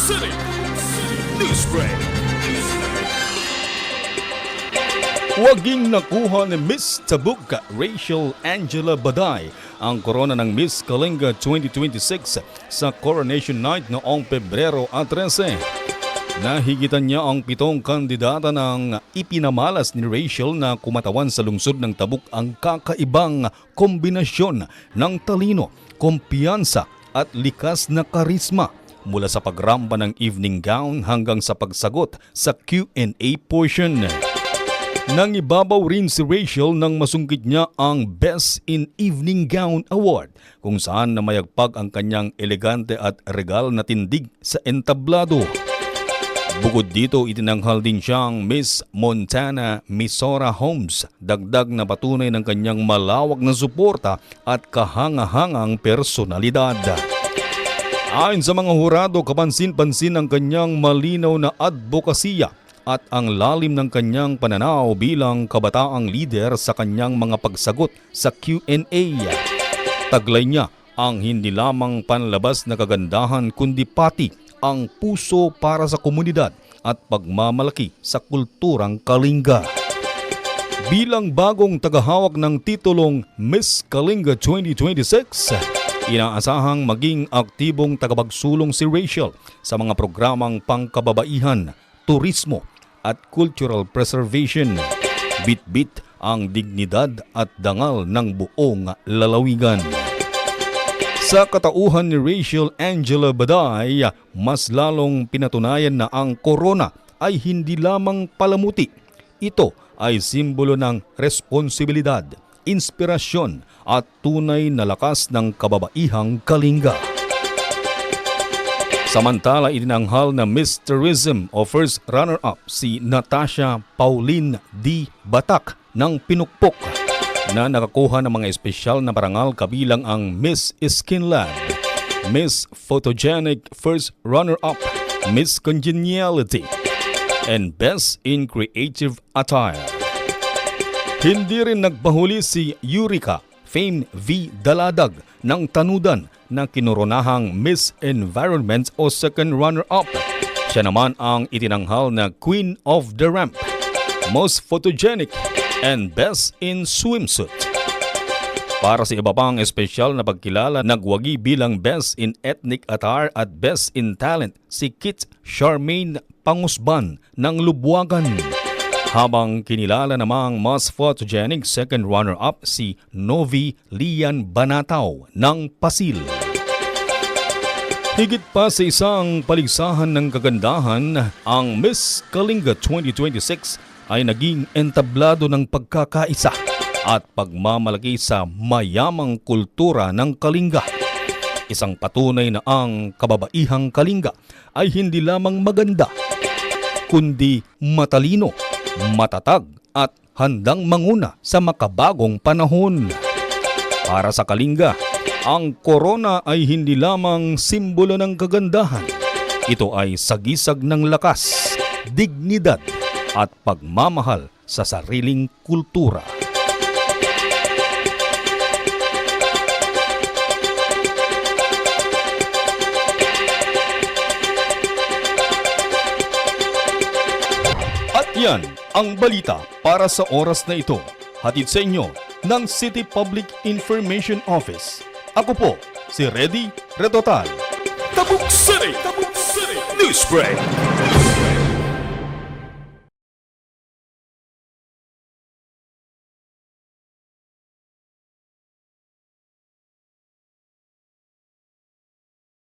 City Newsbreak. Waging nakuha ni Miss Tabuk Rachel Angela Baday ang korona ng Miss Kalinga 2026 sa Coronation Night noong Pebrero 13. Nahigitan niya ang 7 kandidata ng ipinamalas ni Rachel na kumatawan sa lungsod ng Tabuk ang kakaibang kombinasyon ng talino, kumpiyansa at likas na karisma mula sa pagramba ng evening gown hanggang sa pagsagot sa Q&A portion. Nangibabaw rin si Rachel nang masungkit niya ang Best in Evening Gown Award kung saan namayagpag ang kanyang elegante at regal na tindig sa entablado. Bukod dito, itinanghal din siyang Miss Montana Misora Holmes, dagdag na patunay ng kanyang malawak na suporta at kahangahangang personalidad. Ayon sa mga hurado, kapansin-pansin ang kanyang malinaw na advokasya at ang lalim ng kanyang pananaw bilang kabataang leader sa kanyang mga pagsagot sa Q&A. Taglay niya ang hindi lamang panlabas na kagandahan kundi pati ang puso para sa komunidad at pagmamalaki sa kulturang Kalinga. Bilang bagong tagahawak ng titulong Miss Kalinga 2026, inaasahang maging aktibong tagapagsulong si Rachel sa mga programang pangkababaihan, turismo at cultural preservation. Bit-bit ang dignidad at dangal ng buong lalawigan. Sa katauhan ni Rachel Angela Baday, mas lalong pinatunayan na ang korona ay hindi lamang palamuti. Ito ay simbolo ng responsibilidad, inspirasyon at tunay na lakas ng kababaihang Kalinga. Samantala, itinanghal na Miss Tourism o first runner-up si Natasha Pauline D. Batak ng Pinukpok na nakakuha ng mga espesyal na parangal kabilang ang Miss Skin Lab, Miss Photogenic first runner-up, Miss Congeniality, and Best in Creative Attire. Hindi rin nagpahuli si Eureka Fame V. Daladag ng Tanudan na kinuronahang Miss Environment o second runner-up. Siya naman ang itinanghal na Queen of the Ramp, Most Photogenic, and Best in Swimsuit. Para sa iba pang espesyal na pagkilala, nagwagi bilang Best in Ethnic Attire at Best in Talent si Kit Charmaine Pangusban ng Lubwagan. Habang kinilala namang Most Photogenic second runner-up si Novi Lian Banataw ng Pasil. Higit pa sa isang paligsahan ng kagandahan, ang Miss Kalinga 2026 ay naging entablado ng pagkakaisa at pagmamalaki sa mayamang kultura ng Kalinga. Isang patunay na ang kababaihang Kalinga ay hindi lamang maganda, kundi matalino, matatag at handang manguna sa makabagong panahon. Para sa Kalinga, ang korona ay hindi lamang simbolo ng kagandahan. Ito ay sagisag ng lakas, dignidad at pagmamahal sa sariling kultura. At yan ang balita para sa oras na ito. Hatid sa inyo ng City Public Information Office. Ako po si Reddy Retotal. Tabuk City Newsbreak.